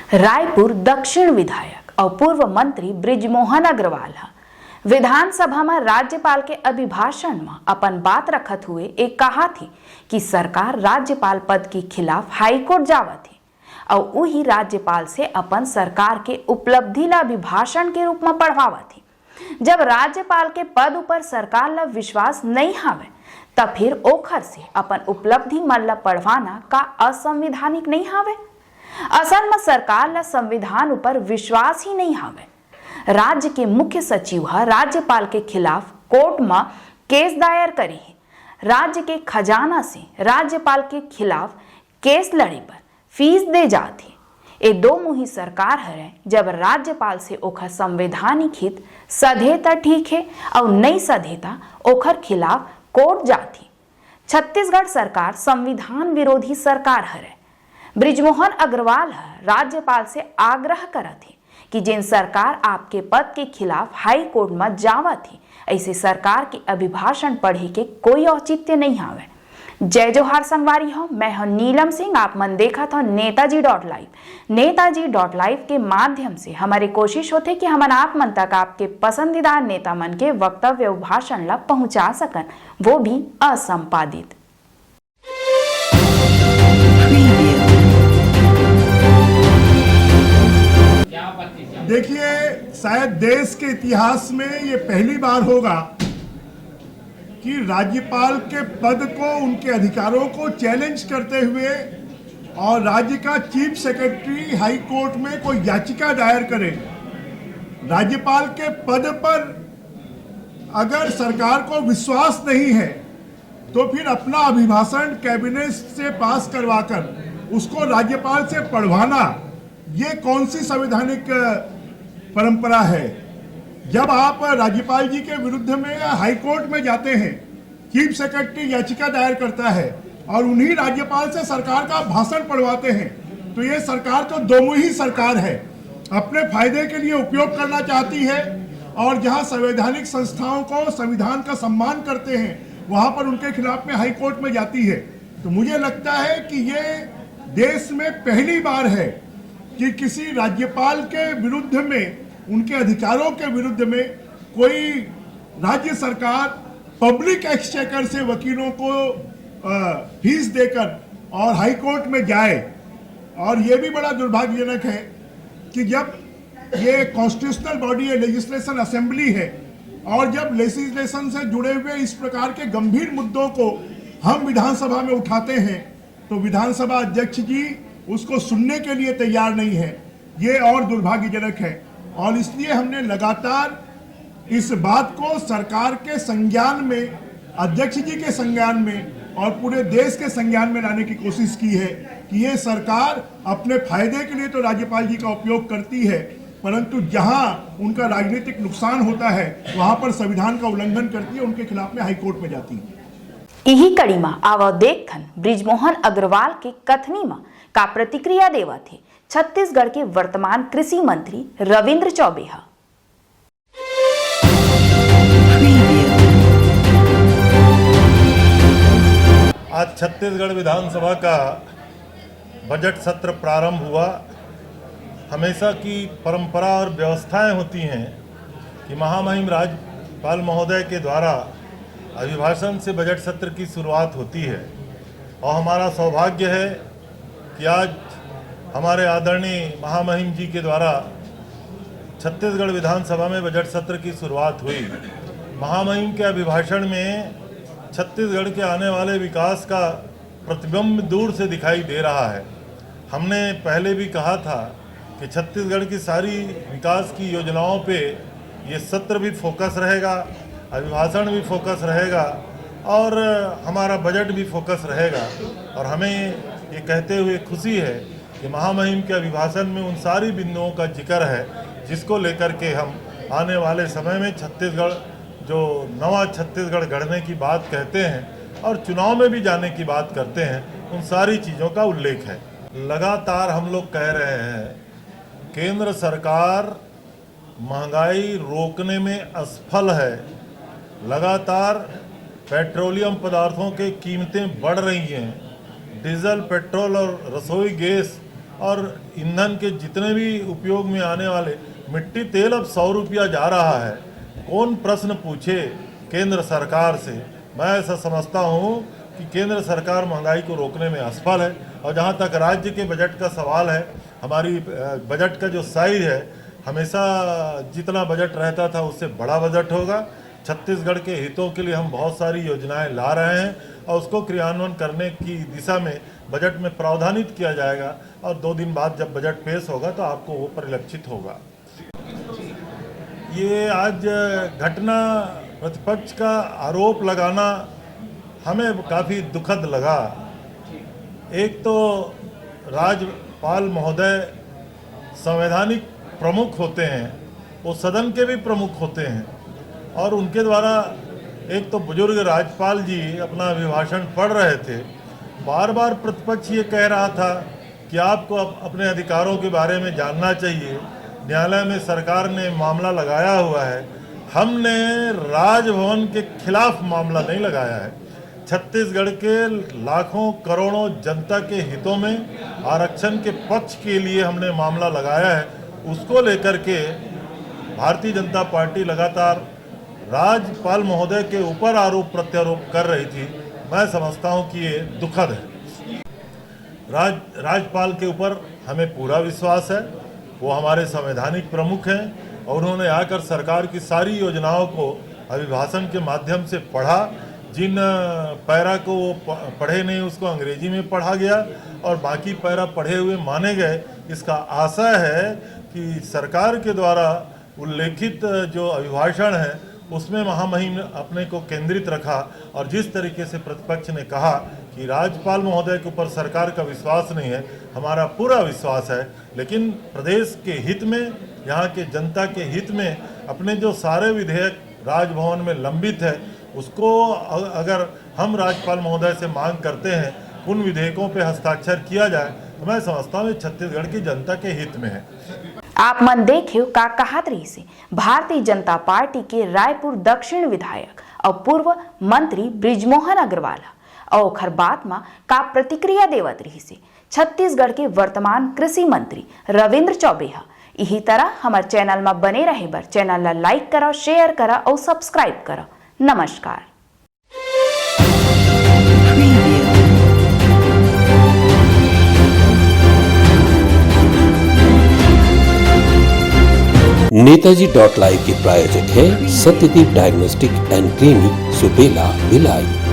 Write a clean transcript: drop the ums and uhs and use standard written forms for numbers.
रायपुर दक्षिण विधायक और पूर्व मंत्री ब्रिजमोहन अग्रवाल विधानसभा में राज्यपाल के अभिभाषण में अपन बात रखत हुए एक कहा थी कि सरकार राज्यपाल पद के खिलाफ हाईकोर्ट जावत थी और वही राज्यपाल से अपन सरकार के उपलब्धि ला अभिभाषण के रूप में पढ़वावत थी। जब राज्यपाल के पद ऊपर सरकार ला विश्वास नहीं हावे तब फिर ओखर से अपन उपलब्धि मन ला पढ़वाना का असंवैधानिक नहीं हावे। असल में सरकार ला संविधान ऊपर विश्वास ही नहीं हावे। राज्य के मुख्य सचिव राज्यपाल के खिलाफ कोर्ट में केस दायर करी है। राज्य के खजाना से राज्यपाल के खिलाफ केस लड़े पर फीस दे जाती। ये दो मुही सरकार है जब राज्यपाल से ओखर संवैधानिक हित सधेता ठीक है और नहीं सधेता ओखर खिलाफ कोर्ट जाती। छत्तीसगढ़ सरकार संविधान विरोधी सरकार है। ब्रिजमोहन अग्रवाल राज्यपाल से आग्रह करा थी कि जिन सरकार आपके पद के खिलाफ हाई कोर्ट में जावा थी ऐसे सरकार के अभिभाषण पढ़े के कोई औचित्य नहीं आवे। जय जोहार संगवारी हो, मैं हूं नीलम सिंह। आप मन देखा था नेताजी.live। नेताजी.live के माध्यम से हमारी कोशिश होती कि हम आप मन तक आपके पसंदीदा नेता मन के वक्तव्य और भाषण ला पहुंचा सकन, वो भी असंपादित। देखिए, शायद देश के इतिहास में ये पहली बार होगा कि राज्यपाल के पद को, उनके अधिकारों को चैलेंज करते हुए और राज्य का चीफ सेक्रेटरी हाई कोर्ट में कोई याचिका दायर करे। राज्यपाल के पद पर अगर सरकार को विश्वास नहीं है तो फिर अपना अभिभाषण कैबिनेट से पास करवाकर उसको राज्यपाल से पढ़वाना, ये कौन सी संवैधानिक परंपरा है? जब आप राज्यपाल जी के विरुद्ध में हाई कोर्ट में जाते हैं, चीफ सेक्रेटरी याचिका दायर करता है और उन्हीं राज्यपाल से सरकार का भाषण पढ़वाते हैं, तो ये सरकार तो दोमुही सरकार है। अपने फायदे के लिए उपयोग करना चाहती है और जहां संवैधानिक संस्थाओं को, संविधान का सम्मान करते हैं, वहां पर उनके खिलाफ में हाई कोर्ट में जाती है। तो मुझे लगता है कि ये देश में पहली बार है कि किसी राज्यपाल के विरुद्ध में, उनके अधिकारों के विरुद्ध में कोई राज्य सरकार पब्लिक एक्सचेकर से वकीलों को फीस देकर और हाई कोर्ट में जाए। और ये भी बड़ा दुर्भाग्यजनक है कि जब ये कॉन्स्टिट्यूशनल बॉडी है, लेजिस्लेशन असेंबली है, और जब लेजिस्लेशन से जुड़े हुए इस प्रकार के गंभीर मुद्दों को हम विधानसभा में उठाते हैं तो विधानसभा अध्यक्ष जी उसको सुनने के लिए तैयार नहीं है। ये और दुर्भाग्यजनक है और इसलिए हमने लगातार इस बात को सरकार के संज्ञान में, अध्यक्ष जी के संज्ञान में और पूरे देश के संज्ञान में लाने की कोशिश की है कि ये सरकार अपने फायदे के लिए तो राज्यपाल जी का उपयोग करती है, परंतु जहां उनका राजनीतिक नुकसान होता है वहां पर संविधान का उल्लंघन करती है, उनके खिलाफ में हाईकोर्ट में जाती है। यही कड़ी में आवा देखन ब्रिजमोहन अग्रवाल के कथनी में का प्रतिक्रिया देवा थे छत्तीसगढ़ के वर्तमान कृषि मंत्री रविंद्र चौबे। आज छत्तीसगढ़ विधानसभा का बजट सत्र प्रारंभ हुआ। हमेशा की परंपरा और व्यवस्थाएं होती हैं कि महामहिम राज्यपाल महोदय के द्वारा अभिभाषण से बजट सत्र की शुरुआत होती है और हमारा सौभाग्य है कि आज हमारे आदरणीय महामहिम जी के द्वारा छत्तीसगढ़ विधानसभा में बजट सत्र की शुरुआत हुई। महामहिम के अभिभाषण में छत्तीसगढ़ के आने वाले विकास का प्रतिबिंब दूर से दिखाई दे रहा है। हमने पहले भी कहा था कि छत्तीसगढ़ की सारी विकास की योजनाओं पे ये सत्र भी फोकस रहेगा, अभिभाषण भी फोकस रहेगा और हमारा बजट भी फोकस रहेगा। और हमें ये कहते हुए खुशी है कि महामहिम के अभिभाषण में उन सारी बिंदुओं का जिक्र है जिसको लेकर के हम आने वाले समय में छत्तीसगढ़, जो नवा छत्तीसगढ़ गढ़ने की बात कहते हैं और चुनाव में भी जाने की बात करते हैं, उन सारी चीज़ों का उल्लेख है। लगातार हम लोग कह रहे हैं केंद्र सरकार महंगाई रोकने में असफल है। लगातार पेट्रोलियम पदार्थों की कीमतें बढ़ रही हैं। डीजल, पेट्रोल और रसोई गैस और ईंधन के जितने भी उपयोग में आने वाले मिट्टी तेल अब 100 रुपया जा रहा है। कौन प्रश्न पूछे केंद्र सरकार से? मैं ऐसा समझता हूँ कि केंद्र सरकार महंगाई को रोकने में असफल है। और जहाँ तक राज्य के बजट का सवाल है, हमारी बजट का जो साइज है, हमेशा जितना बजट रहता था उससे बड़ा बजट होगा। छत्तीसगढ़ के हितों के लिए हम बहुत सारी योजनाएं ला रहे हैं और उसको क्रियान्वयन करने की दिशा में बजट में प्रावधानित किया जाएगा और 2 दिन बाद जब बजट पेश होगा तो आपको वो परिलक्षित होगा। ये आज घटना, प्रतिपक्ष का आरोप लगाना हमें काफ़ी दुखद लगा। एक तो राज्यपाल महोदय संवैधानिक प्रमुख होते हैं, वो सदन के भी प्रमुख होते हैं और उनके द्वारा एक तो बुजुर्ग राज्यपाल जी अपना अभिभाषण पढ़ रहे थे। बार बार प्रतिपक्ष ये कह रहा था कि आपको अपने अधिकारों के बारे में जानना चाहिए। न्यायालय में सरकार ने मामला लगाया हुआ है, हमने राजभवन के खिलाफ मामला नहीं लगाया है। छत्तीसगढ़ के लाखों करोड़ों जनता के हितों में आरक्षण के पक्ष के लिए हमने मामला लगाया है। उसको लेकर के भारतीय जनता पार्टी लगातार राज्यपाल महोदय के ऊपर आरोप प्रत्यारोप कर रही थी। मैं समझता हूं कि ये दुखद है। राज्यपाल के ऊपर हमें पूरा विश्वास है, वो हमारे संवैधानिक प्रमुख हैं और उन्होंने आकर सरकार की सारी योजनाओं को अभिभाषण के माध्यम से पढ़ा। जिन पैरा को वो पढ़े नहीं उसको अंग्रेजी में पढ़ा गया और बाकी पैरा पढ़े हुए माने गए। इसका आशा है कि सरकार के द्वारा उल्लेखित जो अभिभाषण है उसमें महामहिम अपने को केंद्रित रखा और जिस तरीके से प्रतिपक्ष ने कहा कि राज्यपाल महोदय के ऊपर सरकार का विश्वास नहीं है, हमारा पूरा विश्वास है। लेकिन प्रदेश के हित में, यहाँ के जनता के हित में अपने जो सारे विधेयक राजभवन में लंबित है उसको अगर हम राज्यपाल महोदय से मांग करते हैं उन विधेयकों पे हस्ताक्षर किया जाए तो मैं समझता हूँ छत्तीसगढ़ की जनता के हित में है। आप मन देखियो का कहत रही से भारतीय जनता पार्टी के रायपुर दक्षिण विधायक और पूर्व मंत्री बृजमोहन अग्रवाल और ओखर बात में का प्रतिक्रिया देवत रही से छत्तीसगढ़ के वर्तमान कृषि मंत्री रविंद्र चौबे। यही तरह हमारे चैनल में बने रहे बर चैनल ला लाइक करो, शेयर करो और सब्सक्राइब करो। नमस्कार। नेताजी .live के प्रायोजक है Satyadeep diagnostic and clinic, Supela, Bhilai.